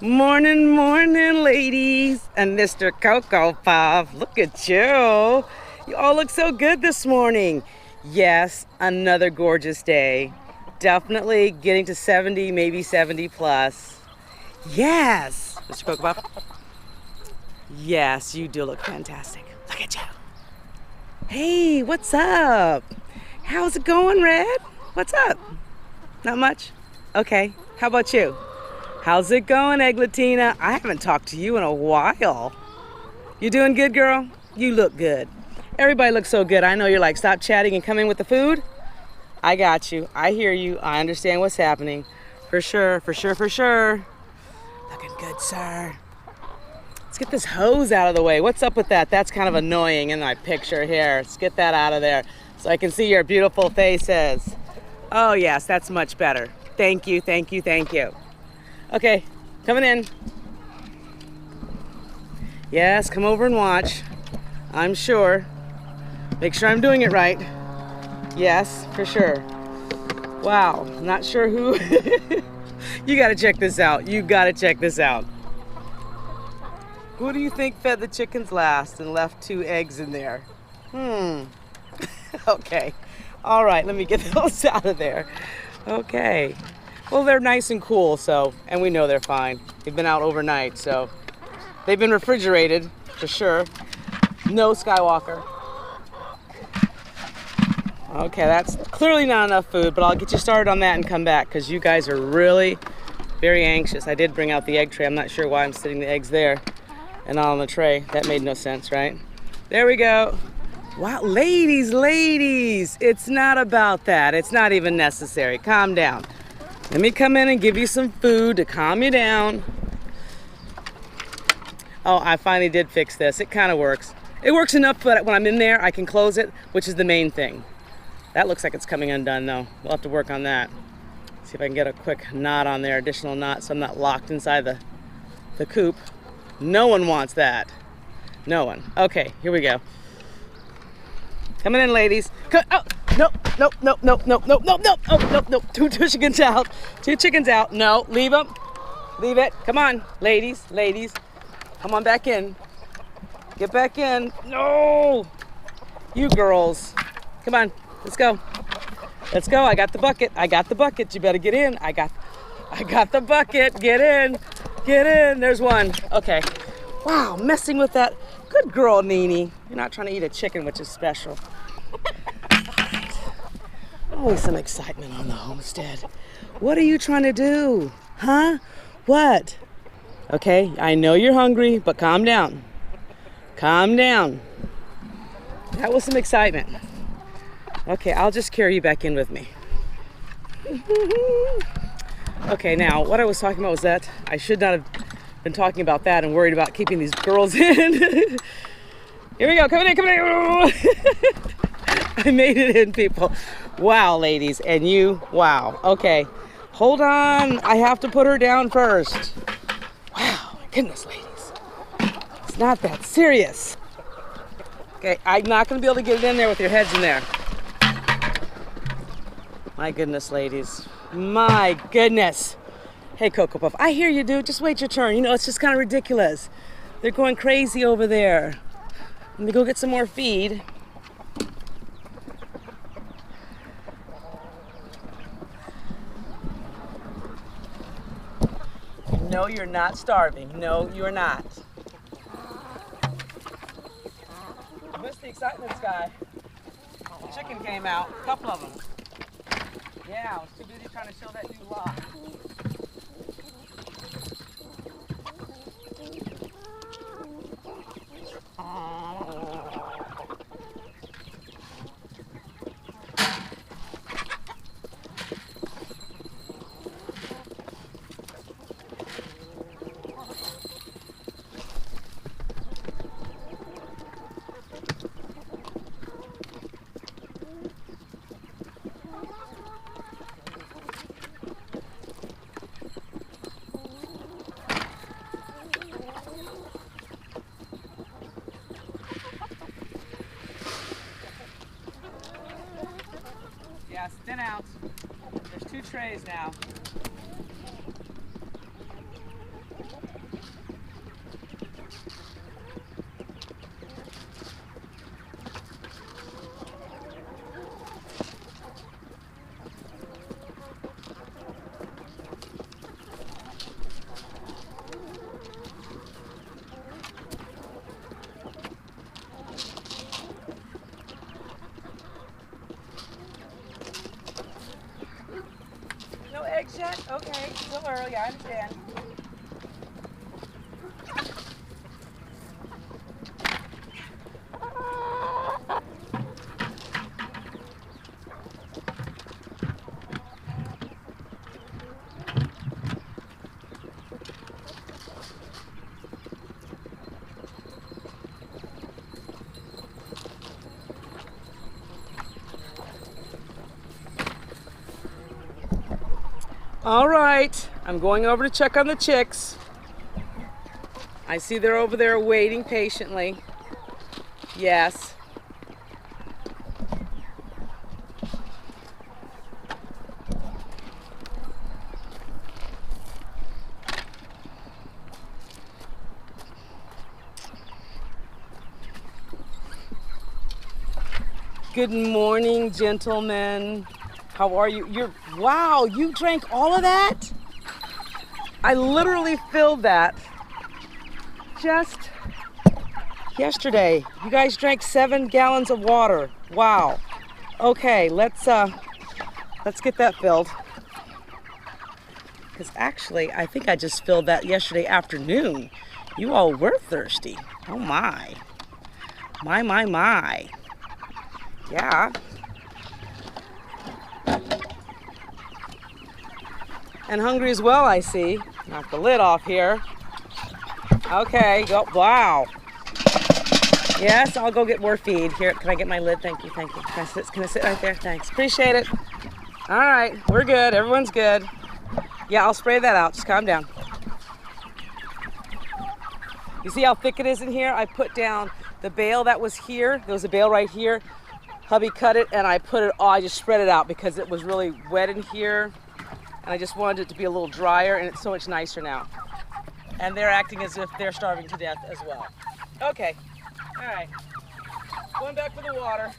Morning, morning, ladies, and Mr. Cocoa Puff. Look at you. You all look so good this morning. Yes, another gorgeous day. Definitely getting to 70, maybe 70 plus. Yes, Mr. Cocoa Puff. Yes, you do look fantastic. Look at you. Hey, what's up? How's it going, Red? What's up? Not much? Okay. How about you? How's it going, Eglatina? I haven't talked to you in a while. You doing good, girl? You look good. Everybody looks so good. I know you're like, stop chatting and come in with the food. I got you. I hear you. I understand what's happening. For sure, for sure, for sure. Looking good, sir. Let's get this hose out of the way. What's up with that? That's kind of annoying in my picture here. Let's get that out of there so I can see your beautiful faces. Oh, yes, that's much better. Thank you, thank you, thank you. Okay, coming in. Yes, come over and watch. I'm sure. Make sure I'm doing it right. Yes, for sure. Wow, not sure who. You gotta check this out. You gotta check this out. Who do you think fed the chickens last and left 2 eggs in there? Okay. All right, let me get those out of there. Okay. Well, they're nice and cool, so, and we know they're fine. They've been out overnight, so they've been refrigerated, for sure. No Skywalker. Okay, that's clearly not enough food, but I'll get you started on that and come back, because you guys are really very anxious. I did bring out the egg tray. I'm not sure why I'm sitting the eggs there and not on the tray. That made no sense, right? There we go. Wow, ladies, it's not about that. It's not even necessary. Calm down. Let me come in and give you some food to calm you down. Oh, I finally did fix this. It kind of works. It works enough that when I'm in there, I can close it, which is the main thing. That looks like it's coming undone, though. We'll have to work on that. See if I can get a quick knot on there, additional knot, so I'm not locked inside the coop. No one wants that. No one. Okay, here we go. Coming in, ladies. Oh, no. Oh, no. Two chickens out. 2 chickens out. No, leave them. Leave it. Come on, ladies. Come on back in. Get back in. No. You girls. Come on. Let's go. Let's go. I got the bucket. You better get in. I got the bucket. Get in. There's one. Okay. Wow, messing with that. Good girl, Nene. You're not trying to eat a chicken, which is special. Right. Always some excitement on the homestead. What are you trying to do? Huh? What? Okay, I know you're hungry, but calm down. Calm down. That was some excitement. Okay, I'll just carry you back in with me. Okay, now, what I was talking about was that I should not have been talking about that and worried about keeping these girls in. Here we go, coming in. I made it in, people. Wow, ladies, and you, wow. Okay, hold on. I have to put her down first. Wow, my goodness, ladies. It's not that serious. Okay, I'm not gonna be able to get it in there with your heads in there. My goodness, ladies. My goodness. Hey, Cocoa Puff, I hear you, dude. Just wait your turn. You know, it's just kind of ridiculous. They're going crazy over there. Let me go get some more feed. No, you're not starving. No, you're not. Missed the excitement, Sky. The chicken came out. A couple of them. Yeah, I was too busy trying to show that new lock. Yes, thin out. There's 2 trays now. eggs yet? Okay, still early, I understand. All right, I'm going over to check on the chicks. I see they're over there waiting patiently. Yes. Good morning, gentlemen. How are you? Wow, you drank all of that? I literally filled that just yesterday. You guys drank 7 gallons of water. Wow. Okay, let's get that filled. Because actually, I think I just filled that yesterday afternoon. You all were thirsty. Oh my. My. Yeah. And hungry as well, I see. Knock the lid off here. Okay, go. Wow. Yes, I'll go get more feed. Here, can I get my lid? Thank you. Can I sit right there? Thanks. Appreciate it. All right, we're good. Everyone's good. Yeah, I'll spray that out. Just calm down. You see how thick it is in here? I put down the bale that was here. There was a bale right here. Hubby cut it and I just spread it out because it was really wet in here. And I just wanted it to be a little drier, and it's so much nicer now. And they're acting as if they're starving to death as well. Okay, all right. Going back for the water.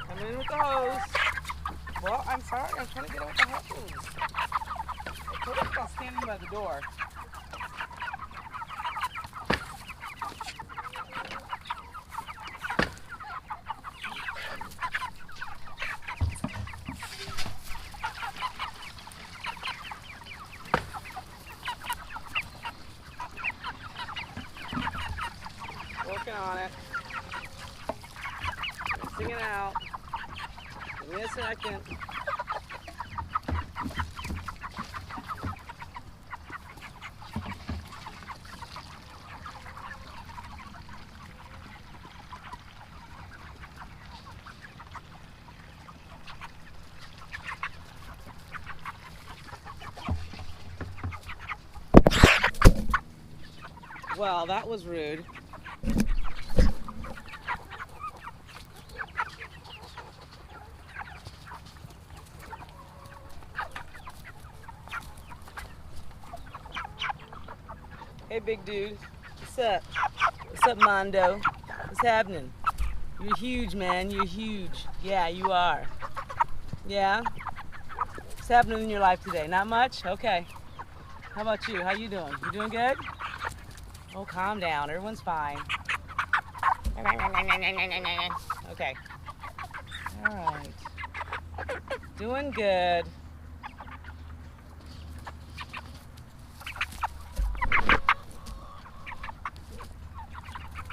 I'm in with the hose. Well, I'm sorry, I'm trying to get out with the hose. I told you about standing by the door. Working on it. Rinsing it out. Give me a second. Well, that was rude. Hey, big dude. What's up? What's up, Mondo? What's happening? You're huge, man. You're huge. Yeah, you are. Yeah? What's happening in your life today? Not much? Okay. How about you? How you doing? You doing good? Oh, calm down. Everyone's fine. Okay. All right. Doing good.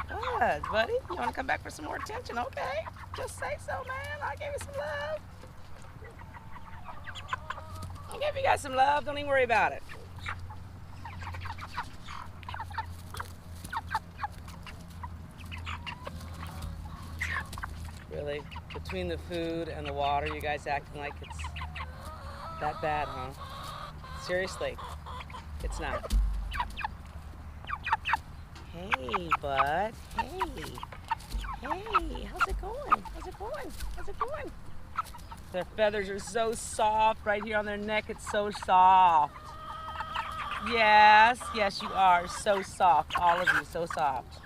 Good, buddy. You want to come back for some more attention? Okay. Just say so, man. I gave you some love. I gave you guys some love. Don't even worry about it. Really? Between the food and the water, you guys acting like it's that bad, huh? Seriously, it's not. Hey, bud. Hey. Hey, how's it going? How's it going? How's it going? Their feathers are so soft. Right here on their neck, it's so soft. Yes, you are. So soft. All of you, so soft.